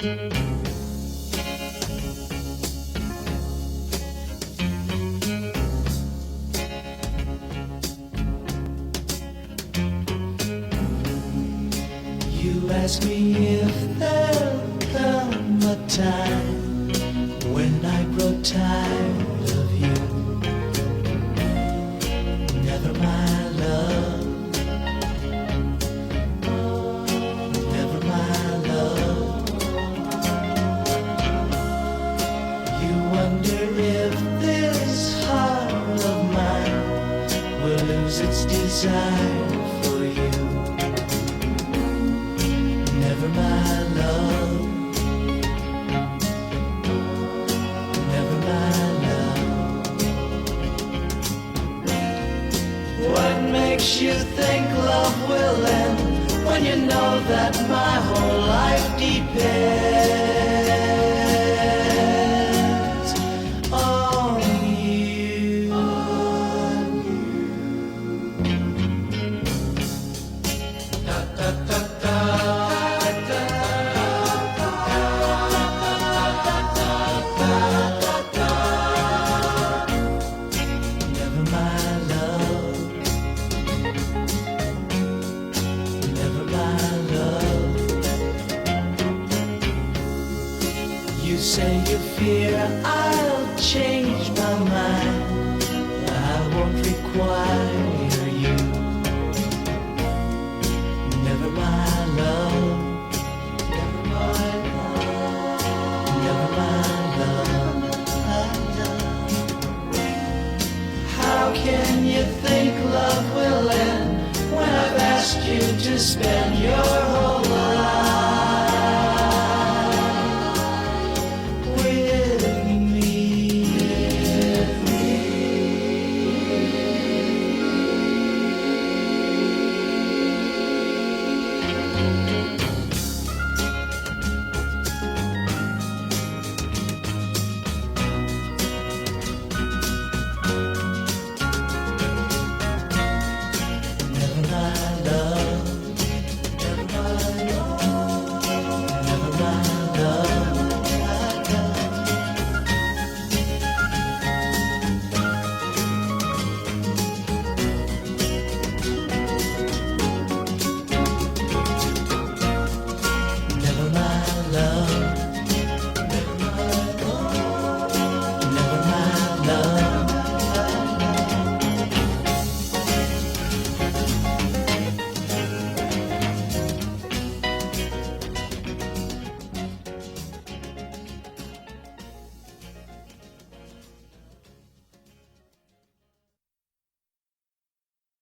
You ask me if there'll come a time when I grow tired of you. Never, my love. Never, my love. You wonder if this heart of mine will lose its desire for you. Never, my love. Never, my love. What makes you think love will end when you know that my whole life depends on you? Da, da, da, da. Never, my love. Never, my love. You say you fear I'll change my mind. I won't require you. Never, my love. Never, my love. Never, my love. How can you think love will end when I've asked you to spend your